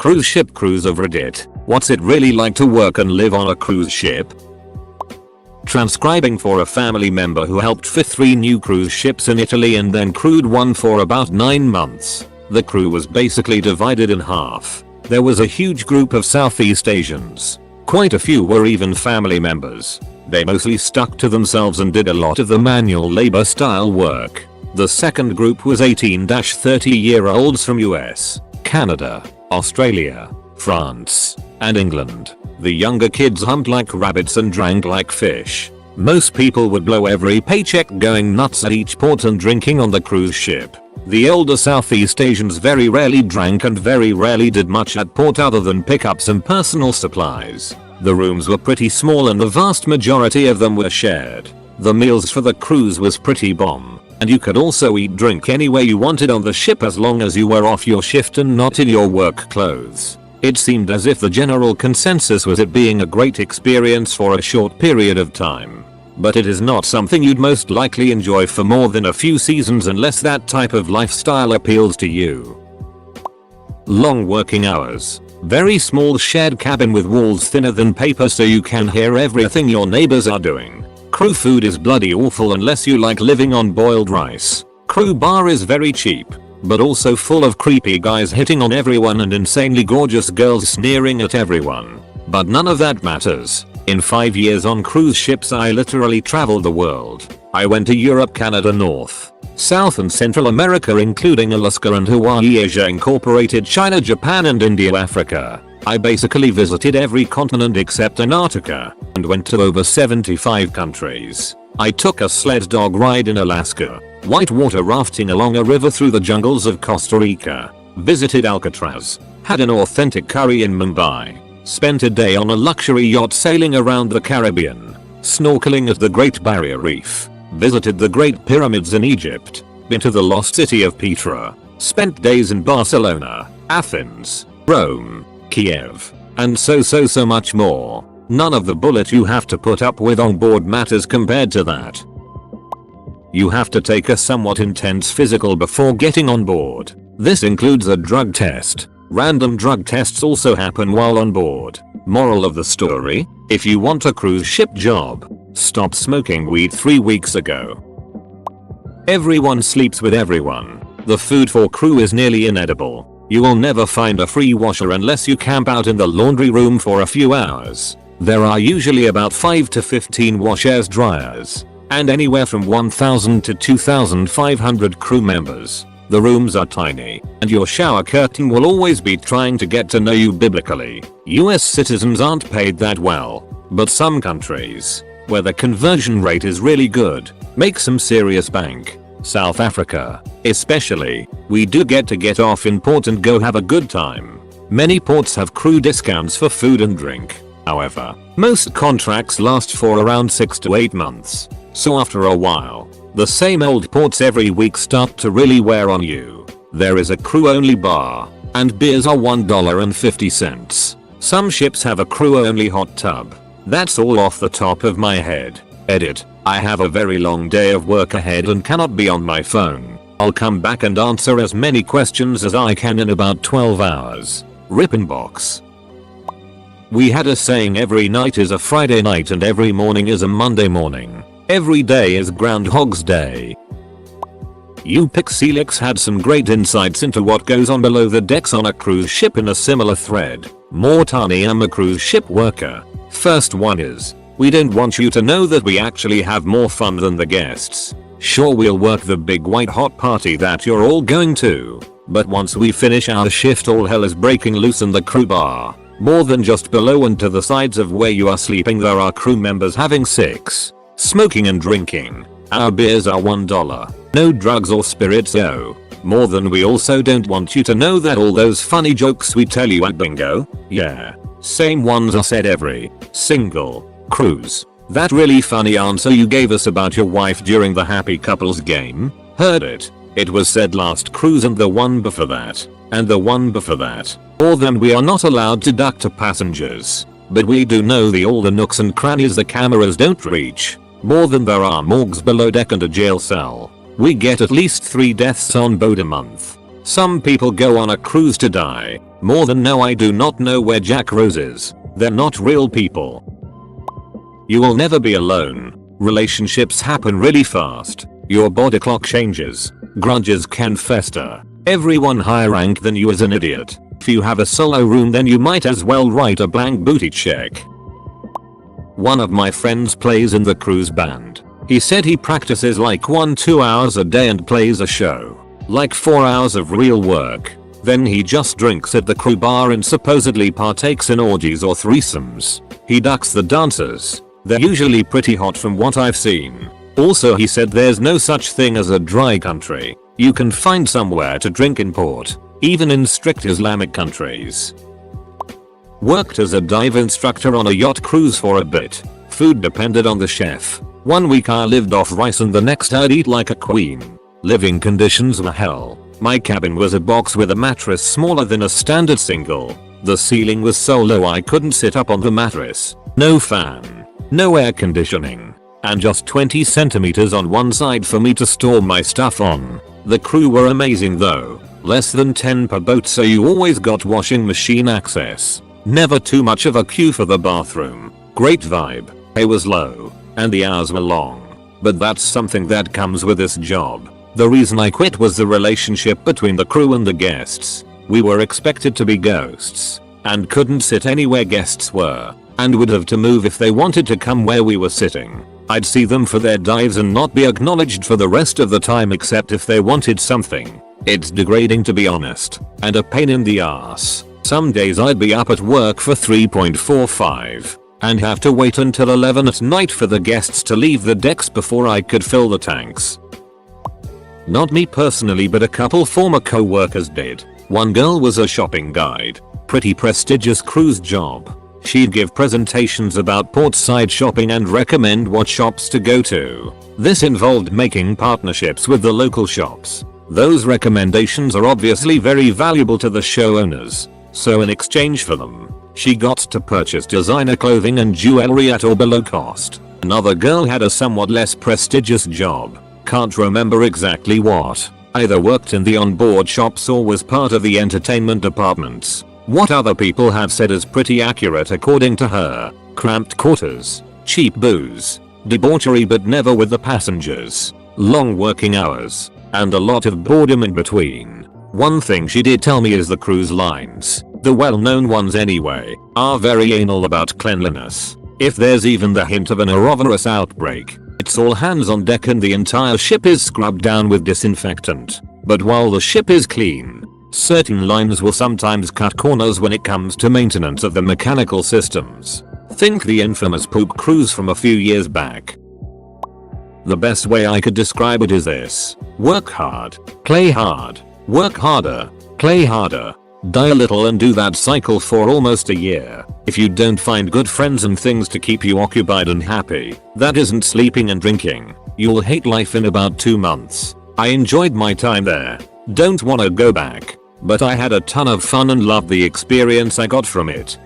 Cruise ship cruise of Reddit. What's it really like to work and live on a cruise ship? Transcribing for a family member who helped fit 3 new cruise ships in Italy and then crewed one for about 9 months. The crew was basically divided in half. There was a huge group of Southeast Asians. Quite a few were even family members. They mostly stuck to themselves and did a lot of the manual labor style work. The second group was 18-30-year-olds from US, Canada, Australia, France, and England. The younger kids humped like rabbits and drank like fish. Most people would blow every paycheck going nuts at each port and drinking on the cruise ship. The older Southeast Asians very rarely drank and very rarely did much at port other than pick up some personal supplies. The rooms were pretty small and the vast majority of them were shared. The meals for the cruise was pretty bomb. And you could also eat drink anywhere you wanted on the ship as long as you were off your shift and not in your work clothes. It seemed as if the general consensus was it being a great experience for a short period of time. But it is not something you'd most likely enjoy for more than a few seasons unless that type of lifestyle appeals to you. Long working hours. Very small shared cabin with walls thinner than paper so you can hear everything your neighbors are doing. Crew food is bloody awful unless you like living on boiled rice. Crew bar is very cheap, but also full of creepy guys hitting on everyone and insanely gorgeous girls sneering at everyone. But none of that matters. In 5 years on cruise ships I literally traveled the world. I went to Europe, Canada, North, South and Central America including Alaska and Hawaii, Asia Incorporated, China, Japan and India, Africa. I basically visited every continent except Antarctica and went to over 75 countries. I took a sled dog ride in Alaska, whitewater rafting along a river through the jungles of Costa Rica, visited Alcatraz, had an authentic curry in Mumbai, spent a day on a luxury yacht sailing around the Caribbean, snorkeling at the Great Barrier Reef, visited the Great Pyramids in Egypt, been to the lost city of Petra, spent days in Barcelona, Athens, Rome, Kiev, and so much more. None of the bullet you have to put up with on board matters compared to that. You have to take a somewhat intense physical before getting on board. This includes a drug test. Random drug tests also happen while on board. Moral of the story? If you want a cruise ship job, stop smoking weed 3 weeks ago. Everyone sleeps with everyone. The food for crew is nearly inedible. You will never find a free washer unless you camp out in the laundry room for a few hours. There are usually about 5 to 15 washers dryers, and anywhere from 1,000 to 2,500 crew members. The rooms are tiny, and your shower curtain will always be trying to get to know you biblically. US citizens aren't paid that well, but some countries, where the conversion rate is really good, make some serious bank. South Africa, especially, we do get to get off in port and go have a good time. Many ports have crew discounts for food and drink. However, most contracts last for around 6 to 8 months. So after a while, the same old ports every week start to really wear on you. There is a crew only bar, and beers are $1.50. Some ships have a crew only hot tub. That's all off the top of my head. Edit. I have a very long day of work ahead and cannot be on my phone. I'll come back and answer as many questions as I can in about 12 hours. Rip inbox. We had a saying, every night is a Friday night and every morning is a Monday morning. Every day is Groundhog's Day. Upixelix had some great insights into what goes on below the decks on a cruise ship in a similar thread. Mortani, I'm a cruise ship worker. First one is, we don't want you to know that we actually have more fun than the guests. Sure, we'll work the big white hot party that you're all going to, but once we finish our shift all hell is breaking loose in the crew bar. More than just below and to the sides of where you are sleeping there are crew members having sex, smoking and drinking. Our beers are $1. No drugs or spirits though. More than we also don't want you to know that all those funny jokes we tell you at bingo, yeah, same ones are said every single cruise. That really funny answer you gave us about your wife during the happy couples game? Heard it. It was said last cruise and the one before that, and the one before that. More than we are not allowed to duck to passengers. But we do know all the nooks and crannies the cameras don't reach. More than there are morgues below deck and a jail cell. We get at least 3 deaths on board a month. Some people go on a cruise to die. More than no, I do not know where Jack Rose is. They're not real people. You will never be alone. Relationships happen really fast. Your body clock changes. Grudges can fester. Everyone higher rank than you is an idiot. If you have a solo room, then you might as well write a blank booty check. One of my friends plays in the cruise band. He said he practices like 1-2 hours a day and plays a show. Like 4 hours of real work. Then he just drinks at the crew bar and supposedly partakes in orgies or threesomes. He ducks the dancers. They're usually pretty hot from what I've seen. Also, he said there's no such thing as a dry country. You can find somewhere to drink in port, even in strict Islamic countries. Worked as a dive instructor on a yacht cruise for a bit. Food depended on the chef. 1 week I lived off rice and the next I'd eat like a queen. Living conditions were hell. My cabin was a box with a mattress smaller than a standard single. The ceiling was so low I couldn't sit up on the mattress. No fan. No air conditioning. And just 20 centimeters on one side for me to store my stuff on. The crew were amazing though. Less than 10 per boat, so you always got washing machine access. Never too much of a queue for the bathroom. Great vibe. Pay was low. And the hours were long. But that's something that comes with this job. The reason I quit was the relationship between the crew and the guests. We were expected to be ghosts. And couldn't sit anywhere guests were. And would have to move if they wanted to come where we were sitting. I'd see them for their dives and not be acknowledged for the rest of the time except if they wanted something. It's degrading, to be honest. And a pain in the ass. Some days I'd be up at work for 3.45. And have to wait until 11 at night for the guests to leave the decks before I could fill the tanks. Not me personally, but a couple former co-workers did. One girl was a shopping guide. Pretty prestigious cruise job. She'd give presentations about portside shopping and recommend what shops to go to. This involved making partnerships with the local shops. Those recommendations are obviously very valuable to the show owners. So in exchange for them, she got to purchase designer clothing and jewelry at or below cost. Another girl had a somewhat less prestigious job. Can't remember exactly what. Either worked in the onboard shops or was part of the entertainment departments. What other people have said is pretty accurate according to her. Cramped quarters, cheap booze, debauchery but never with the passengers, long working hours, and a lot of boredom in between. One thing she did tell me is the cruise lines, the well-known ones anyway, are very anal about cleanliness. If there's even the hint of an norovirus outbreak, it's all hands on deck and the entire ship is scrubbed down with disinfectant. But while the ship is clean, certain lines will sometimes cut corners when it comes to maintenance of the mechanical systems. Think the infamous poop cruise from a few years back. The best way I could describe it is this: work hard, play hard, work harder, play harder, die a little, and do that cycle for almost a year. If you don't find good friends and things to keep you occupied and happy, that isn't sleeping and drinking, you'll hate life in about 2 months. I enjoyed my time there. Don't wanna go back. But I had a ton of fun and loved the experience I got from it.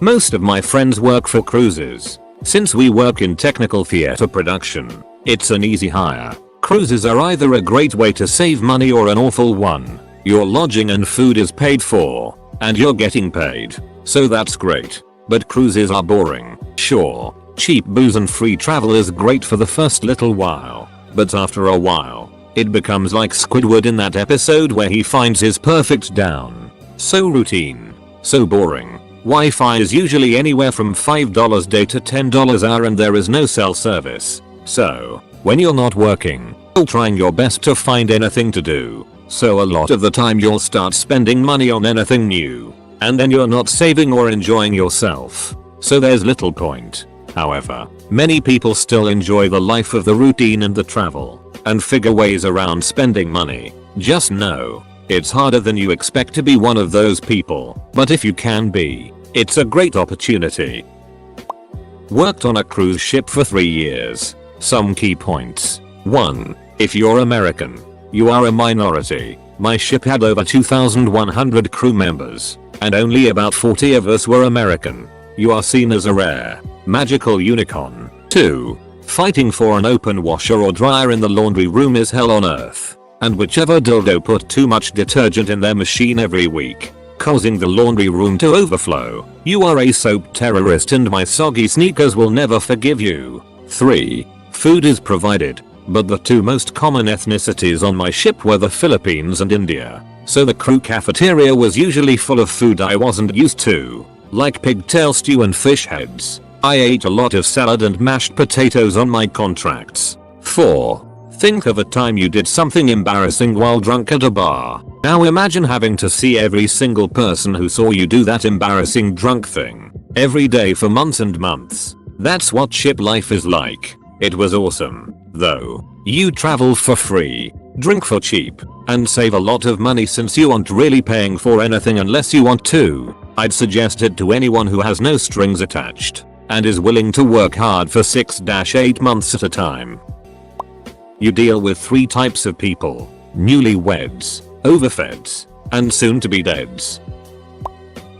Most of my friends work for cruises. Since we work in technical theater production, it's an easy hire. Cruises are either a great way to save money or an awful one. Your lodging and food is paid for, and you're getting paid, so that's great. But cruises are boring. Sure, cheap booze and free travel is great for the first little while, but after a while, it becomes like Squidward in that episode where he finds his perfect down. So routine. So boring. Wi-Fi is usually anywhere from $5 day to $10 hour and there is no cell service. So, when you're not working, you're trying your best to find anything to do. So a lot of the time you'll start spending money on anything new. And then you're not saving or enjoying yourself. So there's little point. However, many people still enjoy the life of the routine and the travel, and figure ways around spending money. Just know, it's harder than you expect to be one of those people, but if you can be, it's a great opportunity. Worked on a cruise ship for 3 years. Some key points. 1. If you're American, you are a minority. My ship had over 2,100 crew members, and only about 40 of us were American. You are seen as a rare, magical unicorn. 2. Fighting for an open washer or dryer in the laundry room is hell on earth, and whichever dildo put too much detergent in their machine every week. causing the laundry room to overflow. You are a soap terrorist and my soggy sneakers will never forgive you. 3. Food is provided, but the two most common ethnicities on my ship were the Philippines and India. So the crew cafeteria was usually full of food I wasn't used to, like pigtail stew and fish heads. I ate a lot of salad and mashed potatoes on my contracts. 4. Think of a time you did something embarrassing while drunk at a bar. Now imagine having to see every single person who saw you do that embarrassing drunk thing every day for months and months. That's what ship life is like. It was awesome, though. You travel for free, drink for cheap, and save a lot of money since you aren't really paying for anything unless you want to. I'd suggest it to anyone who has no strings attached and is willing to work hard for 6-8 months at a time. You deal with 3 types of people: newlyweds, overfeds, and soon-to-be-deads.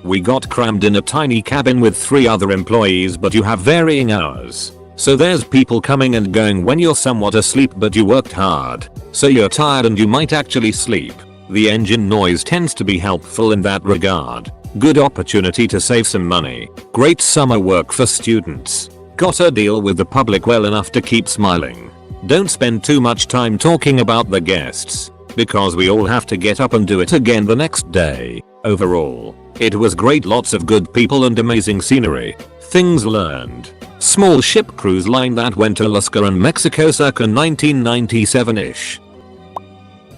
We got crammed in a tiny cabin with 3 other employees, but you have varying hours. So there's people coming and going when you're somewhat asleep but you worked hard, so you're tired and you might actually sleep. The engine noise tends to be helpful in that regard. Good opportunity to save some money. Great summer work for students. Gotta deal with the public well enough to keep smiling. Don't spend too much time talking about the guests, because we all have to get up and do it again the next day. Overall, it was great, lots of good people and amazing scenery. Things learned. Small ship cruise line that went to Alaska and Mexico circa 1997-ish.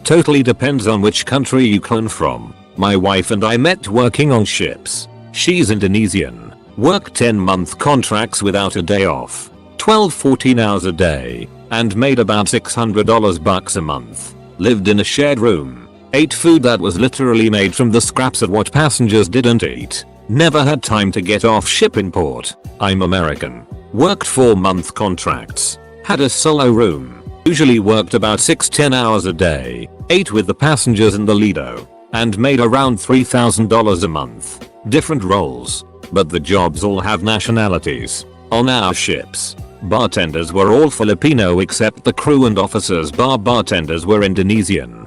Totally depends on which country you come from. My wife and I met working on ships. She's Indonesian. Worked 10-month contracts without a day off. 12-14 hours a day. And made about $600 a month. Lived in a shared room. Ate food that was literally made from the scraps of what passengers didn't eat. Never had time to get off ship in port. I'm American. Worked 4-month contracts. Had a solo room. Usually worked about 6-10 hours a day. Ate with the passengers in the Lido. And made around $3,000 a month. Different roles. But the jobs all have nationalities. On our ships, bartenders were all Filipino except the crew and officers. Bartenders were Indonesian.